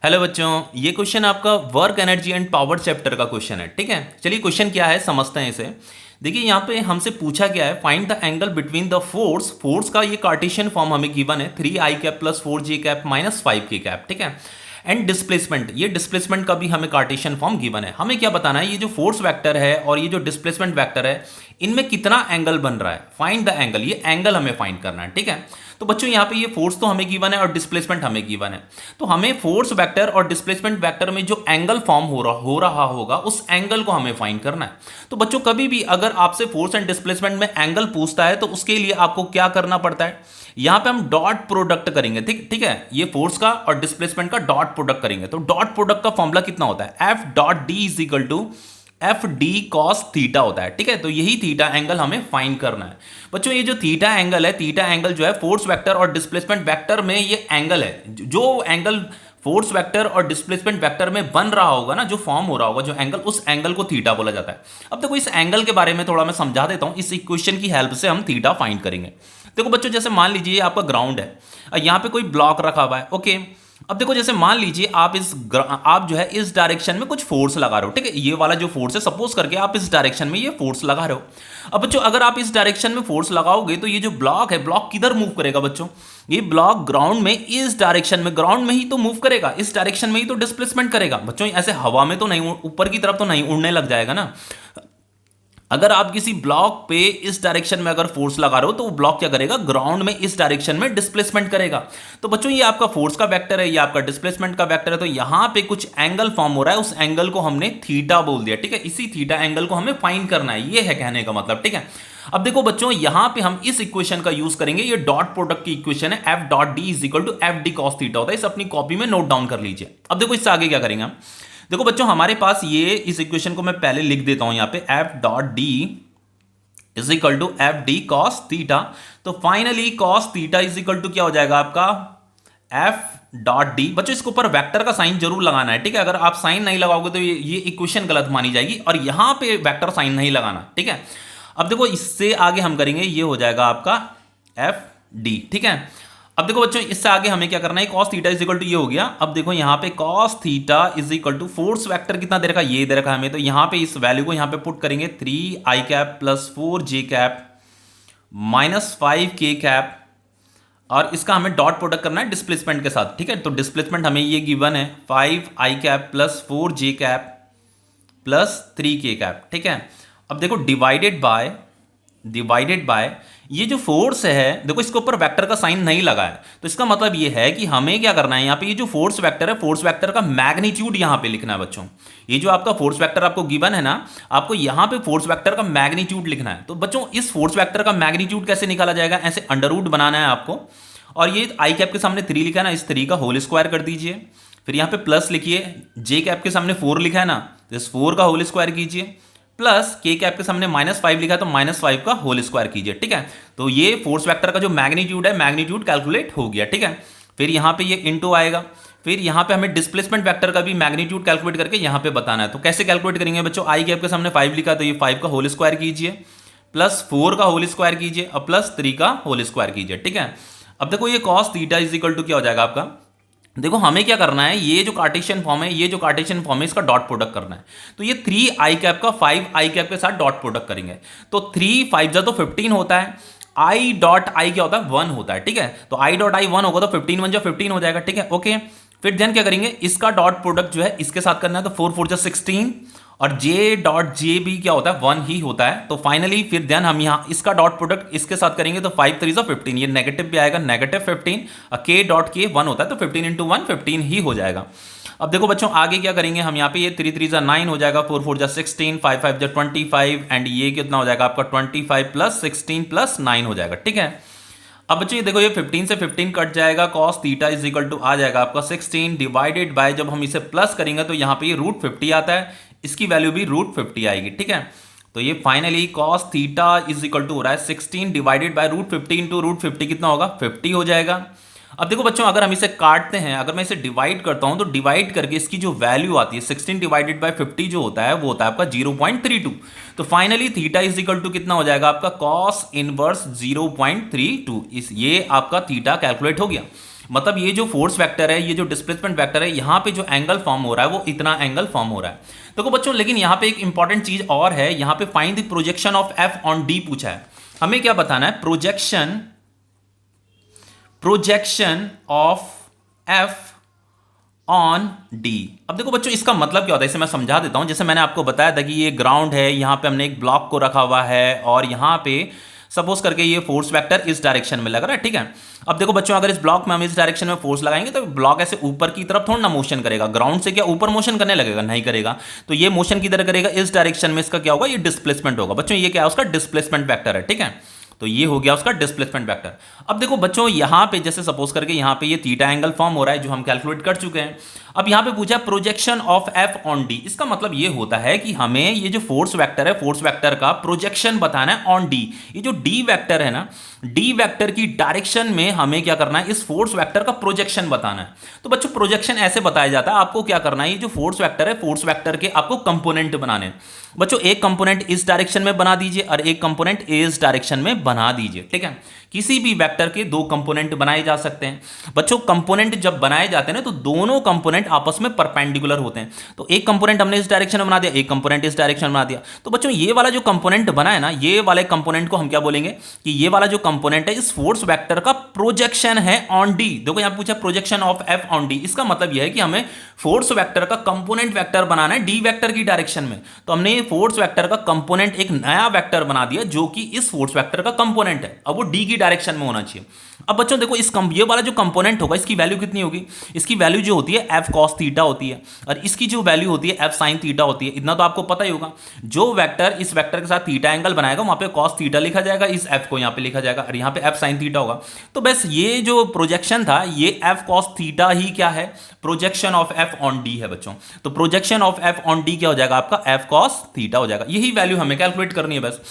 Hello बच्चों, ये question आपका work energy and power chapter का क्वेश्चन है। ठीक है, चलिए क्वेश्चन क्या है समझते हैं इसे। देखिए यहाँ पे हमसे पूछा गया है find the angle between the force का ये कार्टेशियन फॉर्म हमें गिवन है 3i cap plus 4j cap minus 5k cap. ठीक है, एंड डिस्प्लेसमेंट, ये डिस्प्लेसमेंट का भी हमें कार्टेशियन फॉर्म गिवन है। हमें क्या बताना है, ये जो फोर्स वेक्टर है और ये जो डिस्प्लेसमेंट वेक्टर है इनमें कितना एंगल बन रहा है। फाइंड द एंगल, ये एंगल हमें फाइंड करना है। ठीक है, तो बच्चों यहाँ पे ये फोर्स तो हमें गिवन है और डिस्प्लेसमेंट हमें गिवन है, तो हमें फोर्स वेक्टर और डिस्प्लेसमेंट वेक्टर में जो एंगल फॉर्म हो रहा होगा उस एंगल को हमें फाइंड करना है। तो बच्चों कभी भी अगर आपसे फोर्स एंड डिस्प्लेसमेंट में एंगल पूछता है तो उसके लिए आपको क्या करना पड़ता है, यहां पे हम डॉट प्रोडक्ट करेंगे। ठीक ठीक है, ये फोर्स का और डिस्प्लेसमेंट का डॉट प्रोडक्ट करेंगे। तो डॉट प्रोडक्ट का फॉर्मूला कितना होता है, F dot D is equal to F D cos theta होता है। ठीक है, तो यही थीटा एंगल हमें फाइंड करना है। बच्चों ये जो थीटा एंगल है, थीटा एंगल जो है फोर्स वेक्टर और डिस्प्लेसमेंट वेक्टर में ये एंगल है। जो एंगल फोर्स वेक्टर और डिस्प्लेसमेंट वेक्टर में बन रहा होगा ना, जो फॉर्म हो रहा होगा जो एंगल, उस एंगल को थीटा बोला जाता है। अब देखो इस एंगल के बारे में थोड़ा मैं समझा देता हूं, इस इक्वेशन की हेल्प से हम थीटा फाइंड करेंगे। देखो बच्चों जैसे मान लीजिए आपका ग्राउंड है, यहाँ पे कोई ब्लॉक रखा हुआ है। ओके, अब देखो जैसे मान लीजिए आप जो है इस डायरेक्शन में कुछ फोर्स लगा रहे हो। ठीक है, ये वाला जो फोर्स है, सपोज करके आप इस डायरेक्शन में ये फोर्स लगा रहे हो। अब बच्चों अगर आप इस डायरेक्शन में फोर्स लगाओगे तो ये जो ब्लॉक है, ब्लॉक किधर मूव करेगा बच्चों, ये ब्लॉक ग्राउंड में इस डायरेक्शन में, ग्राउंड में ही तो मूव करेगा, इस डायरेक्शन में ही तो डिस्प्लेसमेंट करेगा बच्चों। ऐसे हवा में तो नहीं, ऊपर की तरफ तो नहीं उड़ने लग जाएगा ना। अगर आप किसी ब्लॉक पे इस डायरेक्शन में अगर फोर्स लगा रहे हो तो वो ब्लॉक क्या करेगा, ग्राउंड में इस डायरेक्शन में डिस्प्लेसमेंट करेगा। तो बच्चों ये आपका फोर्स का वेक्टर है, ये आपका डिस्प्लेसमेंट का वेक्टर है। तो यहां पे कुछ एंगल फॉर्म हो रहा है, उस एंगल को हमने थीटा बोल दिया। ठीक है, इसी थीटा एंगल को हमें फाइंड करना है, ये है कहने का मतलब। ठीक है, अब देखो बच्चों यहां पे हम इस इक्वेशन का यूज करेंगे, ये डॉट प्रोडक्ट की इक्वेशन है, F dot D is equal to F D cos theta होता है। इस अपनी कॉपी में नोट डाउन कर लीजिए। अब देखो इससे आगे क्या करेंगे हम, देखो बच्चों हमारे पास ये, इस इक्वेशन को मैं पहले लिख देता हूं यहां पे, F dot D is equal to F D cos theta. तो finally cos theta is equal to क्या हो जाएगा आपका, एफ डॉट डी। बच्चों इसके ऊपर वेक्टर का साइन जरूर लगाना है। ठीक है, अगर आप साइन नहीं लगाओगे तो ये इक्वेशन गलत मानी जाएगी, और यहां पे वेक्टर साइन नहीं लगाना। ठीक है, अब देखो इससे आगे हम करेंगे, ये हो जाएगा आपका एफ डी। ठीक है, अब देखो बच्चों इससे आगे हमें क्या करना है, cos theta is equal to ये हो गया। अब देखो यहाँ पे cos theta is equal to force vector कितना दे रखा, ये दे रखा हमें। तो यहाँ पे इस वैल्यू को यहाँ पे पुट करेंगे 3i cap plus 4j cap minus 5k cap, और इसका हमें डॉट प्रोडक्ट करना है डिस्प्लेसमेंट के साथ। ठीक है, तो डिस्प्लेसमेंट हमें ये गिवन है 5i cap plus 4j cap plus 3k cap. ठीक है, अब देखो डिवाइडेड बाय ये जो फोर्स है, देखो इसके ऊपर वेक्टर का साइन नहीं लगा है, तो इसका मतलब ये है कि हमें क्या करना है, यहाँ पे ये जो फोर्स वेक्टर है, फोर्स वेक्टर का मैग्नीट्यूड यहाँ पे लिखना है बच्चों। ये जो आपका फोर्स वेक्टर आपको गिवन है ना, आपको यहाँ पे फोर्स वेक्टर का मैग्नीट्यूड लिखना है। तो बच्चों इस फोर्स वेक्टर का मैग्नीट्यूड कैसे निकाला जाएगा, ऐसे अंडर रूट बनाना है आपको, और ये आई कैप के सामने 3 लिखा है ना, इस 3 का होल स्क्वायर कर दीजिए। फिर यहाँ पे प्लस लिखिए, जे कैप के सामने 4 लिखा है ना, तो इस 4 का होल स्क्वायर कीजिए, प्लस के कैप के सामने -5 लिखा है तो -5 का होल स्क्वायर कीजिए। ठीक है, तो ये फोर्स वेक्टर का जो मैग्नीट्यूड है, मैग्नीट्यूड कैलकुलेट हो गया। ठीक है, फिर यहाँ पे ये इनटू आएगा, फिर यहाँ पे हमें डिस्प्लेसमेंट वेक्टर का भी मैग्नीट्यूड कैलकुलेट करके यहाँ पे बताना है। तो कैसे कैलकुलेट करेंगे बच्चों, आई कैप के सामने 5 लिखा तो ये 5 का होल स्क्वायर कीजिए, प्लस 4 का होल स्क्वायर कीजिए, और प्लस 3 का होल स्क्वायर कीजिए। ठीक है, अब देखो ये cos theta is equal to क्या हो जाएगा आपका, देखो हमें क्या करना है, ये जो कार्टेशियन फॉर्म है, ये जो कार्टेशियन फॉर्म है इसका डॉट प्रोडक्ट करना है। तो ये 3i कैप का 5i कैप के साथ डॉट प्रोडक्ट करेंगे, तो 3 5 जा तो 15 होता है, i डॉट आई क्या होता है, 1 होता है। ठीक है, तो i डॉट आई 1 होगा तो 15 1 जा 15 हो जाएगा। ठीक है, ओके, फिर देन क्या करेंगे, इसका डॉट प्रोडक्ट जो है इसके साथ करना है, तो 4 4 जा 16, और जे डॉट जे भी क्या होता है, 1 ही होता है। तो फाइनली फिर देन हम यहाँ इसका डॉट प्रोडक्ट इसके साथ करेंगे, तो 5 3 जा 15, ये नेगेटिव भी आएगा, -15, के डॉट के 1 होता है, तो 15 इंटू 1 15 ही हो जाएगा। अब देखो बच्चों आगे क्या करेंगे हम, यहाँ पे ये 3 3 जा 9 हो जाएगा, 4 4 जा 16, 5 5 जा 25, एंड ये कितना हो जाएगा आपका 25 प्लस 16 प्लस 9 हो जाएगा। ठीक है, अब बच्चों ये देखो ये 15 से 15 कट जाएगा, cos theta is equal to आ जाएगा आपका 16 डिवाइडेड बाय, जब हम इसे प्लस करेंगे तो यहाँ पे ये √50 आता है, इसकी वैल्यू भी √50 आएगी। ठीक है, तो ये finally cos theta is equal to हो रहा है 16 डिवाइडेड बाय √50 इंटू √50 कितना होगा, 50 हो जाएगा। अब देखो बच्चों अगर हम इसे काटते हैं, अगर मैं इसे डिवाइड करता हूं तो डिवाइड करके इसकी जो वैल्यू आती है 16 डिवाइडेड बाय 50 जो होता है वो होता है आपका 0.32। तो finally theta is equal to कितना हो जाएगा आपका, कॉस इनवर्स 0.32। इस ये आपका थीटा कैलकुलेट हो गया। मतलब ये जो फोर्स वेक्टर है, ये जो डिस्प्लेसमेंट वेक्टर है, यहाँ पे जो एंगल फॉर्म हो रहा है वो इतना एंगल फॉर्म हो रहा है। देखो बच्चों, लेकिन यहाँ पे एक इंपॉर्टेंट चीज और है, यहाँ पे find the projection of F on D पूछा है। हमें क्या बताना है? Projection of F on D. अब देखो बच्चों, इसका मतलब क्या होता है, इसे मैं समझा देता हूं। जैसे मैंने आपको बताया था कि ये ग्राउंड है, यहां पे हमने एक ब्लॉक को रखा हुआ है और यहां पे सपोज करके ये फोर्स वेक्टर इस डायरेक्शन में लग रहा है, ठीक है। अब देखो बच्चों, अगर इस ब्लॉक में हम इस डायरेक्शन में फोर्स लगाएंगे तो ब्लॉक ऐसे ऊपर की तरफ थोड़ा ना मोशन करेगा, ग्राउंड से क्या ऊपर मोशन करने लगेगा? नहीं करेगा। तो ये मोशन किधर करेगा? इस डायरेक्शन में। इसका क्या होगा? ये डिस्प्लेसमेंट होगा। बच्चों ये क्या है? उसका डिस्प्लेसमेंट वेक्टर है, ठीक है। तो ये हो गया उसका डिस्प्लेसमेंट वेक्टर। अब देखो बच्चों, यहां पे जैसे सपोज करके यहां पे ये थीटा एंगल फॉर्म हो रहा है जो हम कैलकुलेट कर चुके हैं। अब यहां पे पूछा projection of F on D. इसका मतलब ये होता है कि हमें ये जो फोर्स वेक्टर है, फोर्स वेक्टर का प्रोजेक्शन बताना है ऑन डी। ये जो डी वेक्टर है ना, डी वेक्टर की डायरेक्शन में हमें क्या करना है? इस फोर्स वेक्टर का प्रोजेक्शन बताना है। तो बच्चों प्रोजेक्शन ऐसे बताया जाता है। आपको क्या करना है? ये जो फोर्स वेक्टर है, फोर्स वेक्टर के आपको कंपोनेंट बनाने हैं। बच्चों एक कंपोनेंट इस डायरेक्शन में बना दीजिए और एक कंपोनेंट इस डायरेक्शन में बना दीजिए, ठीक है। किसी भी वेक्टर के दो कंपोनेंट बनाए जा सकते हैं। बच्चों कंपोनेंट जब बनाए जाते हैं ना, तो दोनों कंपोनेंट आपस में परपेंडिकुलर होते हैं। तो एक कंपोनेंट हमने इस डायरेक्शन में बना दिया, एक कंपोनेंट इस डायरेक्शन में बना दिया। तो बच्चों ये वाला जो कंपोनेंट बना है ना, ये वाले कंपोनेंट को हम क्या बोलेंगे? कि ये वाला जो कंपोनेंट है इस फोर्स वेक्टर का प्रोजेक्शन है ऑन डी। देखो यहां पूछा projection of F on D. इसका मतलब यह है कि हमें फोर्स वेक्टर का कंपोनेंट वेक्टर बनाना है डी वेक्टर की डायरेक्शन में। तो हमने ये फोर्स वेक्टर का कंपोनेंट एक नया वेक्टर बना दिया जो कि इस फोर्स वेक्टर का कंपोनेंट है। अब वो डी की डायरेक्शन में होना चाहिए। अब बच्चों देखो, ये वाला जो कंपोनेंट होगा इसकी वैल्यू कितनी होगी? इसकी वैल्यू जो होती है एफ कॉस थीटा होती है और इसकी जो वैल्यू होती है एफ साइन थीटा होती है। इतना तो आपको पता ही होगा। जो वेक्टर इस वेक्टर के साथ थीटा एंगल बनाएगा वहां पे कॉस थीटा लिखा जाएगा, इस एफ को यहां पे लिखा जाएगा और यहां पे एफ साइन थीटा होगा। तो बस ये जो प्रोजेक्शन था ये एफ कॉस थीटा ही क्या है? Projection of F on D है बच्चों। तो projection of F on D क्या हो जाएगा? आपका एफ कॉस थीटा हो जाएगा। यही वैल्यू हमें कैलकुलेट करनी है बस।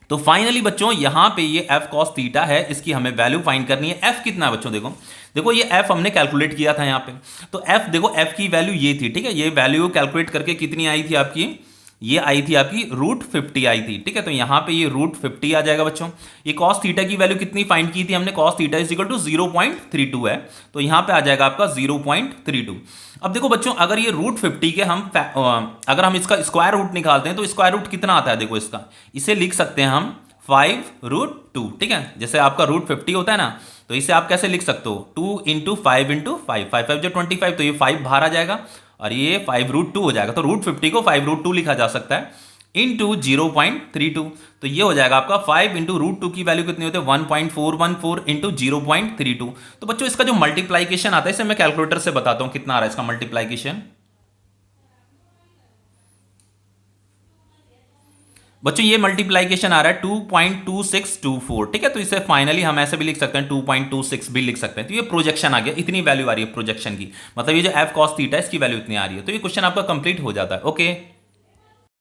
तो फाइनली बच्चों यहां पे ये एफ कॉस थीटा है, इसकी हमें वैल्यू फाइंड करनी है। एफ कितना है बच्चों? देखो देखो ये एफ हमने कैलकुलेट किया था यहां पे। तो एफ देखो, एफ की वैल्यू ये थी, ठीक है। ये वैल्यू कैलकुलेट करके कितनी आई थी आपकी? ये आई थी आपकी √50 आई थी, ठीक है। तो यहां पे ये √50 आ जाएगा बच्चों। ये कॉस थीटा की वैल्यू कितनी फाइंड की थी हमने? Cos theta is equal to 0.32 है। तो यहां पे आ जाएगा आपका 0.32। अब देखो बच्चों, अगर ये √50 के अगर हम इसका स्क्वायर रूट निकालते हैं तो स्क्वायर रूट कितना आता है? देखो इसका, इसे लिख सकते हैं हम 5√2, ठीक है। जैसे आपका √50 होता है ना, तो इसे आप कैसे लिख सकते हो? 2 × 5 × 5, 5 5 जो 25, तो ये 5 बाहर आ जाएगा और ये 5√2 हो जाएगा। तो √50 को 5√2 लिखा जा सकता है इंटू 0.32। तो ये हो जाएगा आपका 5 × √2 की वैल्यू कितनी होती है? 1.414 इंटू 0.32। तो बच्चों इसका जो मल्टीप्लाइकेशन आता है इसे मैं कैलकुलेटर से बताता हूं कितना आ रहा है इसका मल्टीप्लाइकेशन। बच्चों ये मल्टीप्लाइकेशन आ रहा है 2.2624, ठीक है। तो इसे फाइनली हम ऐसे भी लिख सकते हैं, 2.26 भी लिख सकते हैं। तो ये प्रोजेक्शन आ गया, इतनी वैल्यू आ रही है प्रोजेक्शन की। मतलब ये जो एफ कॉस थीटा है इसकी वैल्यू इतनी आ रही है। तो ये क्वेश्चन आपका कंप्लीट हो जाता है। ओके।